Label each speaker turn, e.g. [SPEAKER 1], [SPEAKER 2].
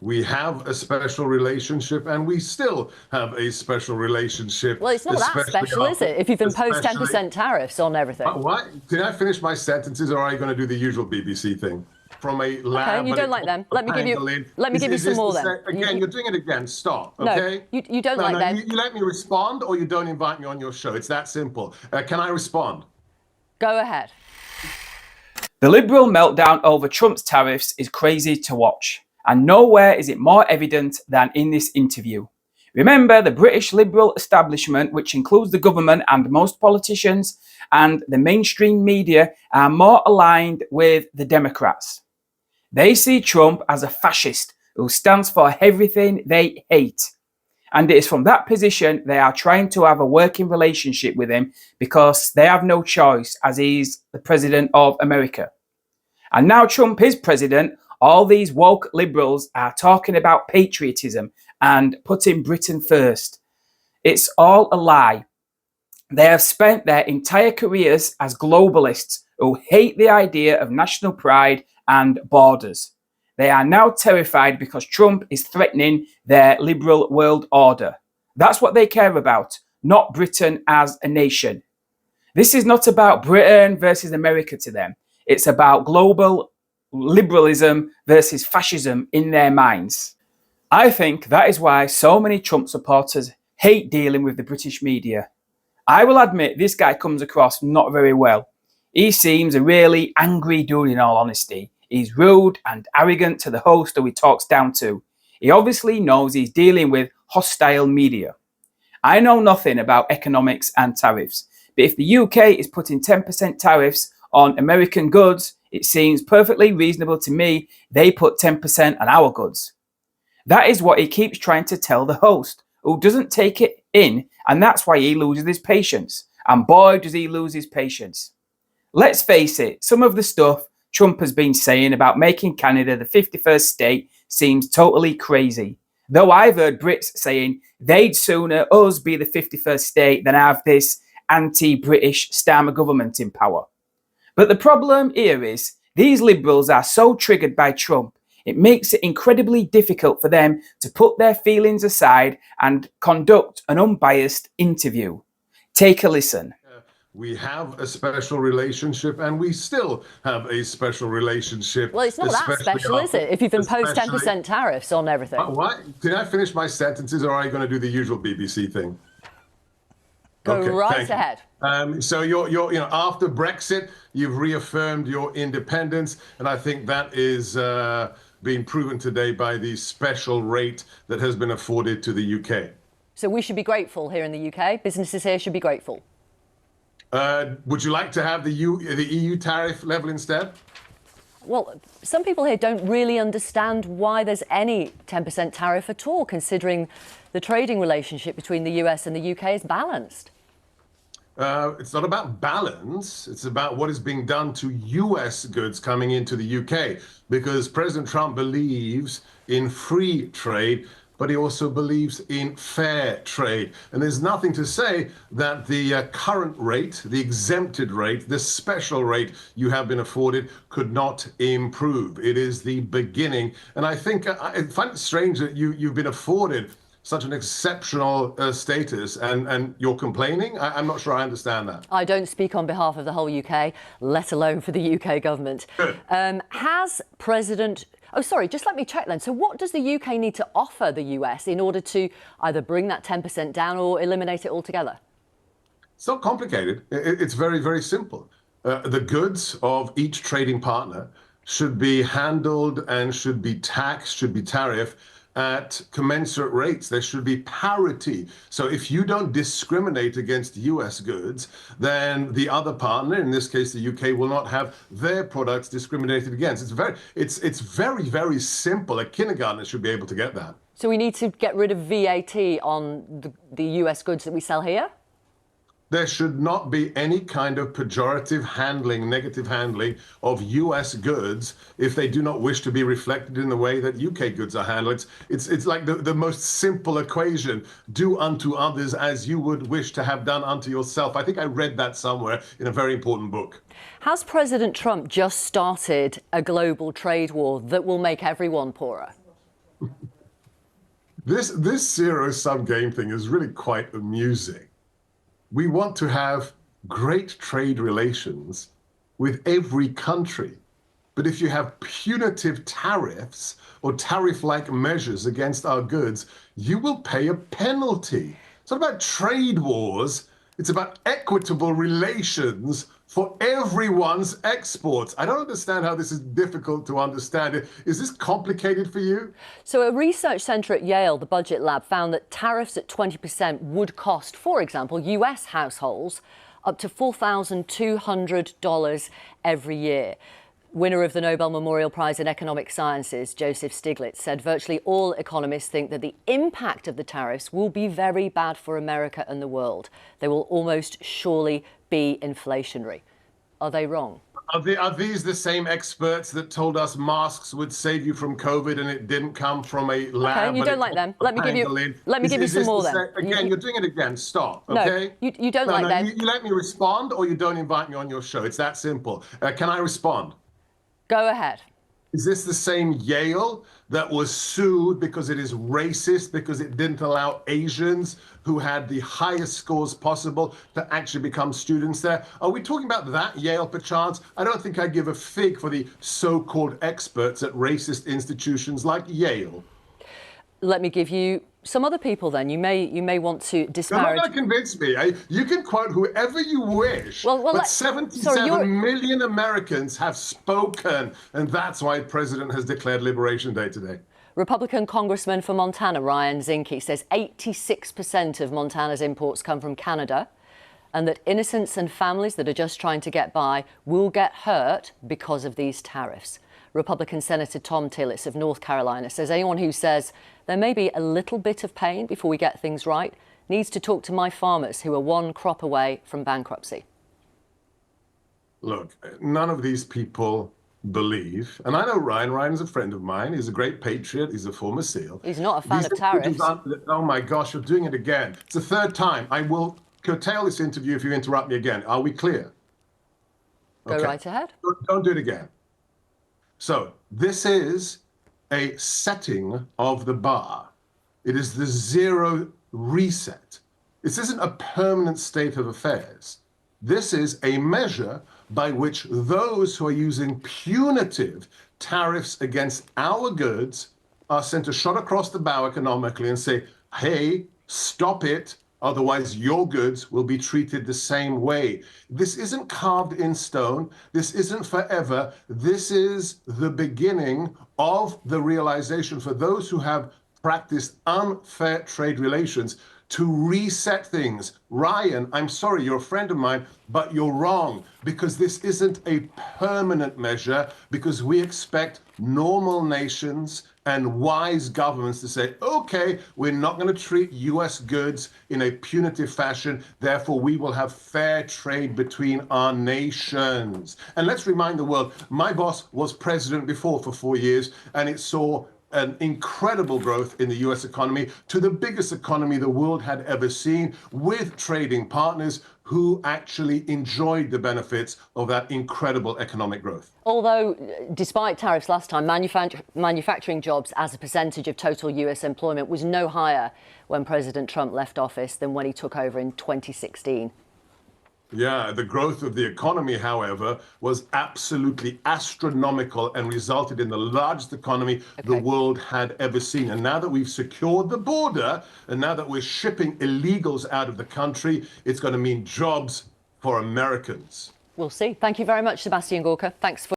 [SPEAKER 1] We have a special relationship, and we still have a special relationship.
[SPEAKER 2] Well, it's not that
[SPEAKER 1] especially
[SPEAKER 2] special, is
[SPEAKER 1] after,
[SPEAKER 2] it? If you've imposed
[SPEAKER 1] especially.
[SPEAKER 2] 10% tariffs on everything.
[SPEAKER 1] What? Can I finish my sentences, or are you going to do the usual BBC thing? From a
[SPEAKER 2] Okay,
[SPEAKER 1] lab,
[SPEAKER 2] you
[SPEAKER 1] but
[SPEAKER 2] don't
[SPEAKER 1] it's
[SPEAKER 2] like them.
[SPEAKER 1] a
[SPEAKER 2] Let me give you.
[SPEAKER 1] pangolin.
[SPEAKER 2] Let me give you
[SPEAKER 1] Is
[SPEAKER 2] some
[SPEAKER 1] this the
[SPEAKER 2] more then.
[SPEAKER 1] same? Again, you're doing it again. Stop,
[SPEAKER 2] No,
[SPEAKER 1] okay?
[SPEAKER 2] you don't
[SPEAKER 1] No,
[SPEAKER 2] like
[SPEAKER 1] no,
[SPEAKER 2] them.
[SPEAKER 1] you let me respond, or you don't invite me on your show. It's that simple. Can I respond?
[SPEAKER 2] Go ahead.
[SPEAKER 3] The Liberal meltdown over Trump's tariffs is crazy to watch, and nowhere is it more evident than in this interview. Remember, the British Liberal establishment, which includes the government and most politicians and the mainstream media, are more aligned with the Democrats. They see Trump as a fascist who stands for everything they hate. And it is from that position they are trying to have a working relationship with him because they have no choice as he's the president of America. And now Trump is president, all these woke liberals are talking about patriotism and putting Britain first. It's all a lie. They have spent their entire careers as globalists who hate the idea of national pride and borders. They are now terrified because Trump is threatening their liberal world order. That's what they care about, not Britain as a nation. This is not about Britain versus America to them. It's about global liberalism versus fascism in their minds. I think that is why so many Trump supporters hate dealing with the British media. I will admit this guy comes across not very well. He seems a really angry dude in all honesty. He's rude and arrogant to the host who he talks down to. He obviously knows he's dealing with hostile media. I know nothing about economics and tariffs, but if the UK is putting 10% tariffs on American goods, it seems perfectly reasonable to me they put 10% on our goods. That is what he keeps trying to tell the host, who doesn't take it in, and that's why he loses his patience. And boy, does he lose his patience. Let's face it, some of the stuff Trump has been saying about making Canada the 51st state seems totally crazy. Though I've heard Brits saying they'd sooner us be the 51st state than have this anti-British Starmer government in power. But the problem here is these liberals are so triggered by Trump, it makes it incredibly difficult for them to put their feelings aside and conduct an unbiased interview. Take a listen.
[SPEAKER 1] We have a special relationship, and we still have a special relationship.
[SPEAKER 2] Well, it's not that special, is it? If you've imposed 10% tariffs on everything.
[SPEAKER 1] What? Can I finish my sentences, or are you going to do the usual BBC thing?
[SPEAKER 2] Go right ahead.
[SPEAKER 1] So you're after Brexit, you've reaffirmed your independence, and I think that is being proven today by the special rate that has been afforded to the UK.
[SPEAKER 2] So we should be grateful here in the UK. Businesses here should be grateful.
[SPEAKER 1] Would you like to have the EU tariff level instead?
[SPEAKER 2] Well, some people here don't really understand why there's any 10% tariff at all, considering the trading relationship between the US and the UK is balanced.
[SPEAKER 1] It's not about balance. It's about what is being done to US goods coming into the UK, because President Trump believes in free trade, but he also believes in fair trade. And there's nothing to say that the current rate, the exempted rate, the special rate you have been afforded could not improve. It is the beginning. And I think I find it strange that you've been afforded such an exceptional status and you're complaining. I'm not sure I understand that.
[SPEAKER 2] I don't speak on behalf of the whole UK, let alone for the UK government. Has President... Oh, sorry, just let me check then. So what does the UK need to offer the US in order to either bring that 10% down or eliminate it altogether?
[SPEAKER 1] It's not complicated. It's very, very simple. The goods of each trading partner should be handled and should be taxed, should be tariffed at commensurate rates. There should be parity. So if you don't discriminate against US goods, then the other partner, in this case the UK, will not have their products discriminated against. It's very, very simple. A kindergartner should be able to get that.
[SPEAKER 2] So we need to get rid of VAT on the US goods that we sell here?
[SPEAKER 1] There should not be any kind of pejorative handling, negative handling of US goods if they do not wish to be reflected in the way that UK goods are handled. It's like the most simple equation. Do unto others as you would wish to have done unto yourself. I think I read that somewhere in a very important book.
[SPEAKER 2] Has President Trump just started a global trade war that will make everyone poorer?
[SPEAKER 1] This zero-sum game thing is really quite amusing. We want to have great trade relations with every country. But if you have punitive tariffs or tariff-like measures against our goods, you will pay a penalty. It's not about trade wars. It's about equitable relations for everyone's exports. I don't understand how this is difficult to understand. Is this complicated for you?
[SPEAKER 2] So a research centre at Yale, the Budget Lab, found that tariffs at 20% would cost, for example, US households up to $4,200 every year. Winner of the Nobel Memorial Prize in Economic Sciences, Joseph Stiglitz, said virtually all economists think that the impact of the tariffs will be very bad for America and the world. They will almost surely be inflationary. Are they wrong?
[SPEAKER 1] Are these the same experts that told us masks would save you from COVID and it didn't come from a lab?
[SPEAKER 2] Okay, you don't like them. Let me give you some more then.
[SPEAKER 1] Again, you're doing it again. Stop,
[SPEAKER 2] no,
[SPEAKER 1] okay?
[SPEAKER 2] You don't like them.
[SPEAKER 1] You let me respond or you don't invite me on your show. It's that simple. Can I respond?
[SPEAKER 2] Go ahead.
[SPEAKER 1] Is this the same Yale that was sued because it is racist, because it didn't allow Asians who had the highest scores possible to actually become students there? Are we talking about that Yale, perchance? I don't think I give a fig for the so-called experts at racist institutions like Yale.
[SPEAKER 2] Let me give you some other people then. You may want to disparage.
[SPEAKER 1] You're not going to convince me. You can quote whoever you wish, but 77 million Americans have spoken, and that's why the president has declared Liberation Day today.
[SPEAKER 2] Republican Congressman for Montana, Ryan Zinke, says 86% of Montana's imports come from Canada, and that innocents and families that are just trying to get by will get hurt because of these tariffs. Republican Senator Tom Tillis of North Carolina says anyone who says there may be a little bit of pain before we get things right needs to talk to my farmers who are one crop away from bankruptcy.
[SPEAKER 1] Look, none of these people believe, and I know Ryan. Ryan's a friend of mine. He's a great patriot. He's a former SEAL.
[SPEAKER 2] He's not a fan of tariffs.
[SPEAKER 1] Oh my gosh, you're doing it again. It's the third time. I will curtail this interview if you interrupt me again. Are we clear?
[SPEAKER 2] Go right ahead.
[SPEAKER 1] Don't do it again. So this is a setting of the bar. It is the zero reset. This isn't a permanent state of affairs. This is a measure by which those who are using punitive tariffs against our goods are sent a shot across the bow economically and say, hey, stop it. Otherwise, your goods will be treated the same way. This isn't carved in stone. This isn't forever. This is the beginning of the realization for those who have practiced unfair trade relations to reset things. Ryan, I'm sorry, you're a friend of mine, but you're wrong, because this isn't a permanent measure, because we expect normal nations and wise governments to say, okay, we're not going to treat US goods in a punitive fashion, therefore we will have fair trade between our nations. And let's remind the world, my boss was president before for 4 years, and it saw an incredible growth in the US economy to the biggest economy the world had ever seen, with trading partners who actually enjoyed the benefits of that incredible economic growth.
[SPEAKER 2] Although, despite tariffs last time, manufacturing jobs as a percentage of total US employment was no higher when President Trump left office than when he took over in 2016.
[SPEAKER 1] Yeah, the growth of the economy, however, was absolutely astronomical and resulted in the largest economy the world had ever seen. And now that we've secured the border, and now that we're shipping illegals out of the country, it's going to mean jobs for Americans.
[SPEAKER 2] We'll see. Thank you very much, Sebastian Gorka. Thanks for